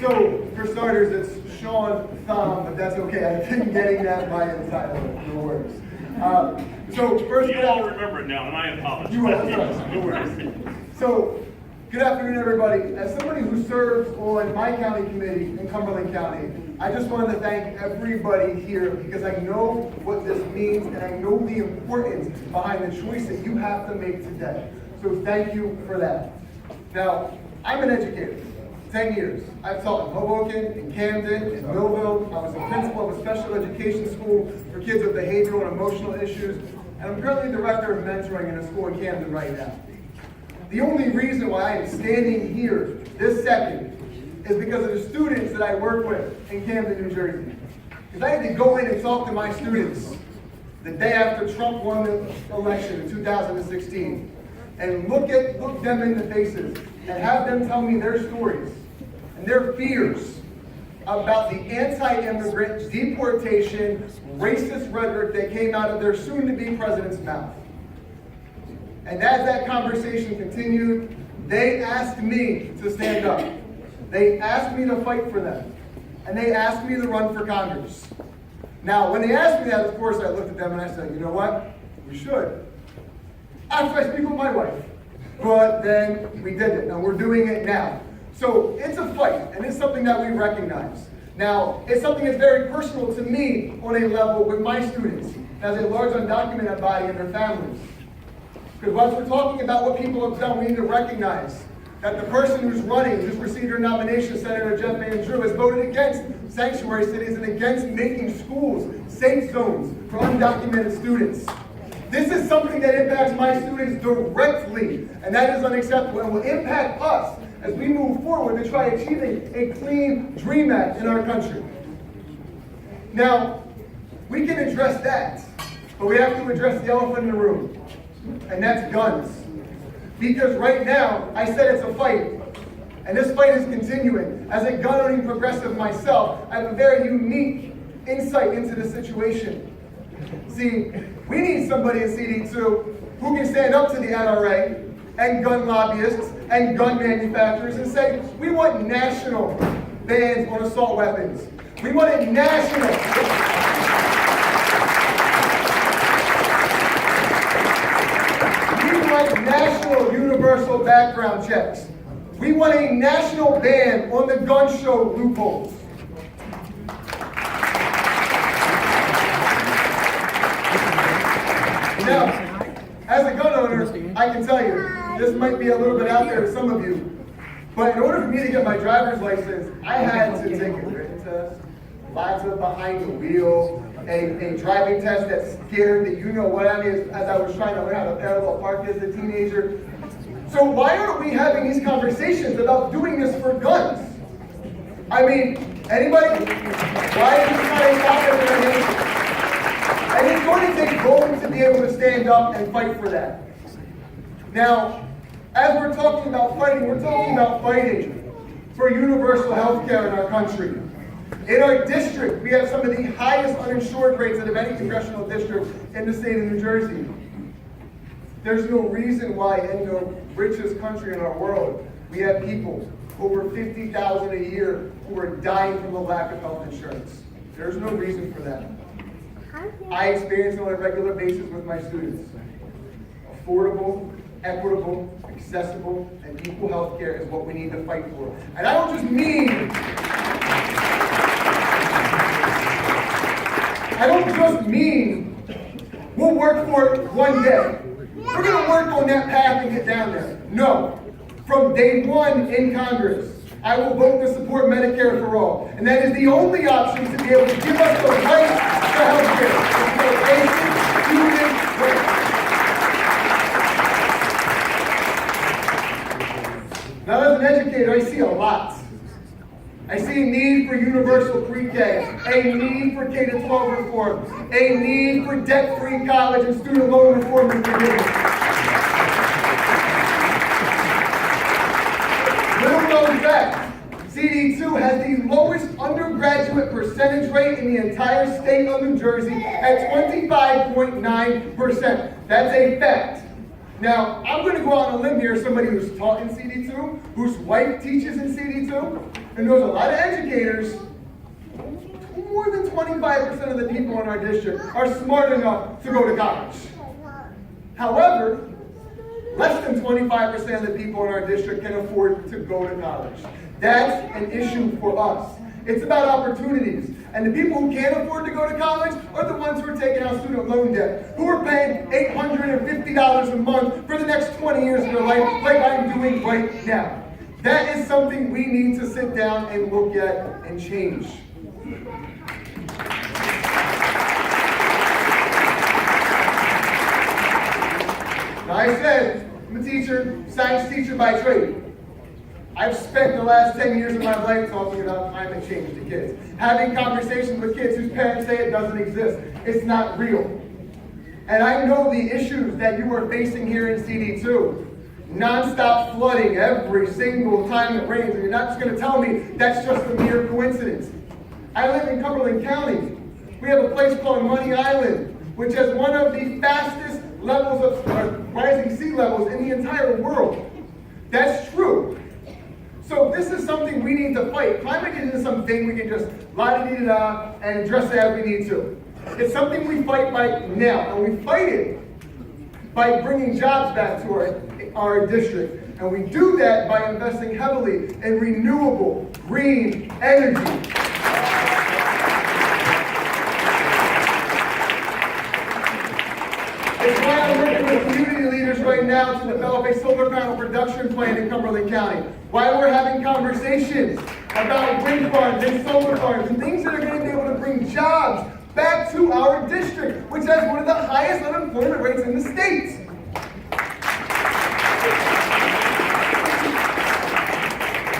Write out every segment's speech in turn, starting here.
So, for starters, it's Sean Thom, but that's okay. I've been getting that my entire life. No worries. So, first, you all remember it now, and I apologize. You will, no worries. So, good afternoon, everybody. As somebody who serves on my county committee in Cumberland County, I just wanted to thank everybody here because I know what this means and I know the importance behind the choice that you have to make today. So thank you for that. Now, I'm an educator, 10 years. I've taught in Hoboken, in Camden, in Millville. I was a principal of a special education school for kids with behavioral and emotional issues. And I'm currently director of mentoring in a school in Camden right now. The only reason why I am standing here this second is because of the students that I work with in Camden, New Jersey. Because I had to go in and talk to my students the day after Trump won the election in 2016 and look them in the faces and have them tell me their stories and their fears about the anti-immigrant, deportation, racist rhetoric that came out of their soon-to-be president's mouth. And as that conversation continued, they asked me to stand up. They asked me to fight for them. And they asked me to run for Congress. Now, when they asked me that, of course, I looked at them and I said, you know what? We should. After I speak with my wife. But then we did it, and we're doing it now. So it's a fight, and it's something that we recognize. Now, it's something that's very personal to me on a level with my students, as a large undocumented body and their families. Because once we're talking about what people have done, we need to recognize that the person who's running, who's received her nomination, Senator Jeff Van Drew, has voted against sanctuary cities and against making schools safe zones for undocumented students. This is something that impacts my students directly, and that is unacceptable and will impact us as we move forward to try achieving a clean DREAM Act in our country. Now, we can address that, but we have to address the elephant in the room, and that's guns. Because right now, I said it's a fight, and this fight is continuing. As a gun-owning progressive myself, I have a very unique insight into the situation. See, we need somebody in CD2 who can stand up to the NRA and gun lobbyists and gun manufacturers and say, we want national bans on assault weapons. We want a national... national universal background checks. We want a national ban on the gun show loopholes. Now, as a gun owner, I can tell you, this might be a little bit out there to some of you, but in order for me to get my driver's license, I had to take a written test, lots of behind the wheel, a driving test that scared the you-know-what out of me as I was trying to learn how to parallel park as a teenager. So why aren't we having these conversations about doing this for guns? I mean, anybody? Why is this not a topic in our nation? And it's going to take bold to be able to stand up and fight for that. Now, as we're talking about fighting, we're talking about fighting for universal health care in our country. In our district, we have some of the highest uninsured rates out of any congressional district in the state of New Jersey. There's no reason why in the richest country in our world, we have people, over 50,000 a year, who are dying from the lack of health insurance. There's no reason for that. I experience it on a regular basis with my students. Affordable, equitable, accessible, and equal health care is what we need to fight for. And I don't just mean we'll work for it one day. We're going to work on that path and get down there. No. From day one in Congress, I will vote to support Medicare for All. And that is the only option to be able to give us the right to health care. Now, as an educator, I see a lot. I see a need for universal pre-K, a need for K-12 reform, a need for debt-free college and student loan reform and forgiveness. Little known fact, CD2 has the lowest undergraduate percentage rate in the entire state of New Jersey at 25.9%. That's a fact. Now, I'm going to go out on a limb here, somebody who's taught in CD2, whose wife teaches in CD2. and knows a lot of educators, more than 25% of the people in our district are smart enough to go to college. However, less than 25% of the people in our district can afford to go to college. That's an issue for us. It's about opportunities. And the people who can't afford to go to college are the ones who are taking out student loan debt, who are paying $850 a month for the next 20 years of their life, like I'm doing right now. That is something we need to sit down and look at and change. Now, I said I'm a teacher, science teacher by trade. I've spent the last 10 years of my life talking about climate change to kids, having conversations with kids whose parents say it doesn't exist. It's not real. And I know the issues that you are facing here in CD2. Non-stop flooding every single time it rains, and you're not just going to tell me that's just a mere coincidence. I live in Cumberland County. We have a place called Money Island, which has one of the fastest levels of rising sea levels in the entire world. That's true. So this is something we need to fight. Climate isn't something we can just la-di-di-da and address it as we need to. It's something we fight right now, and we fight it by bringing jobs back to our district. And we do that by investing heavily in renewable, green energy. It's why I'm working with community leaders right now to develop a solar panel production plan in Cumberland County. Why we're having conversations about wind farms and solar farms and things that are going to be able to bring jobs back to our district, which has one of the highest unemployment rates in the state.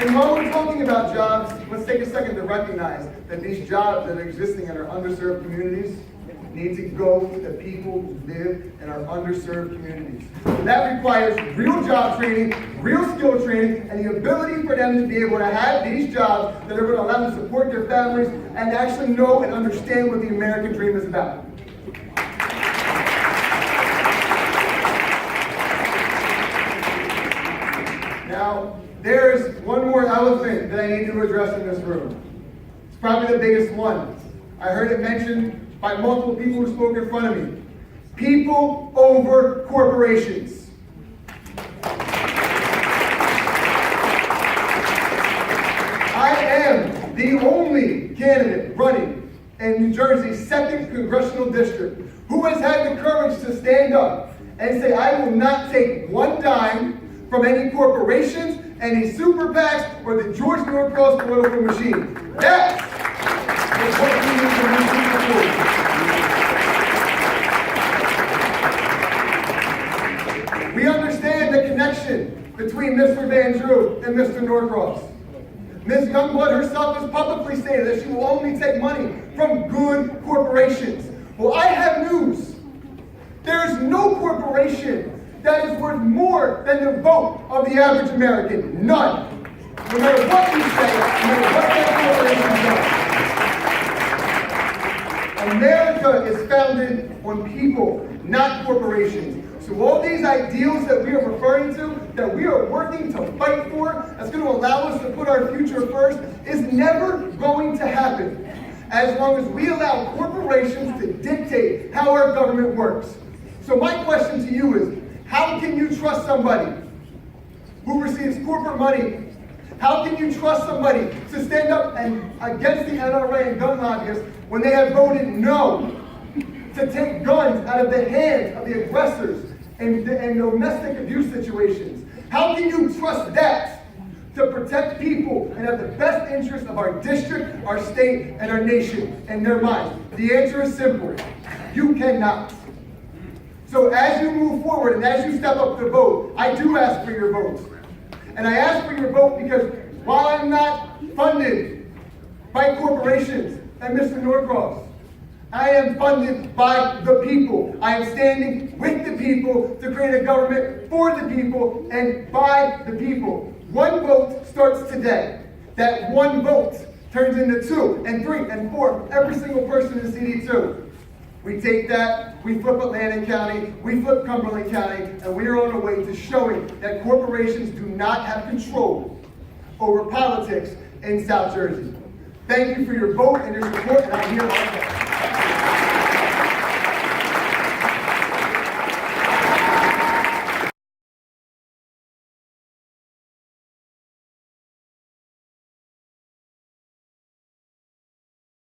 And while we're talking about jobs, let's take a second to recognize that these jobs that are existing in our underserved communities need to go to the people who live in our underserved communities. That requires real job training, real skill training, and the ability for them to be able to have these jobs that are going to allow them to support their families and actually know and understand what the American dream is about. Now, there's one more elephant that I need to address in this room. It's probably the biggest one. I heard it mentioned by multiple people who spoke in front of me. People over corporations. I am the only candidate running in New Jersey's 2nd Congressional District who has had the courage to stand up and say, I will not take one dime from any corporations, any super PACs, or the George Norcross political machine. That is what we need to move people forward. We understand the connection between Mr. Van Drew and Mr. Norcross. Ms. Youngblood herself has publicly stated that she will only take money from good corporations. Well, I have news. There is no corporation that is worth more than the vote of the average American. None. No matter what you say, no matter what that corporation does. America is founded on people, not corporations. So all these ideals that we are referring to, that we are working to fight for, that's going to allow us to put our future first, is never going to happen as long as we allow corporations to dictate how our government works. So my question to you is, how can you trust somebody who receives corporate money? How can you trust somebody to stand up and against the NRA and gun lobbyists when they have voted no to take guns out of the hands of the aggressors in domestic abuse situations? How can you trust that to protect people and have the best interest of our district, our state, and our nation in their minds? The answer is simple. You cannot. So as you move forward and as you step up to vote, I do ask for your votes. And I ask for your vote because while I'm not funded by corporations and Mr. Norcross, I am funded by the people. I am standing with the people to create a government for the people and by the people. One vote starts today. That one vote turns into 2 and 3 and 4 for every single person in CD2. We take that, we flip Atlantic County, we flip Cumberland County, and we are on our way to showing that corporations do not have control over politics in South Jersey. Thank you for your vote and your support, and I hereby.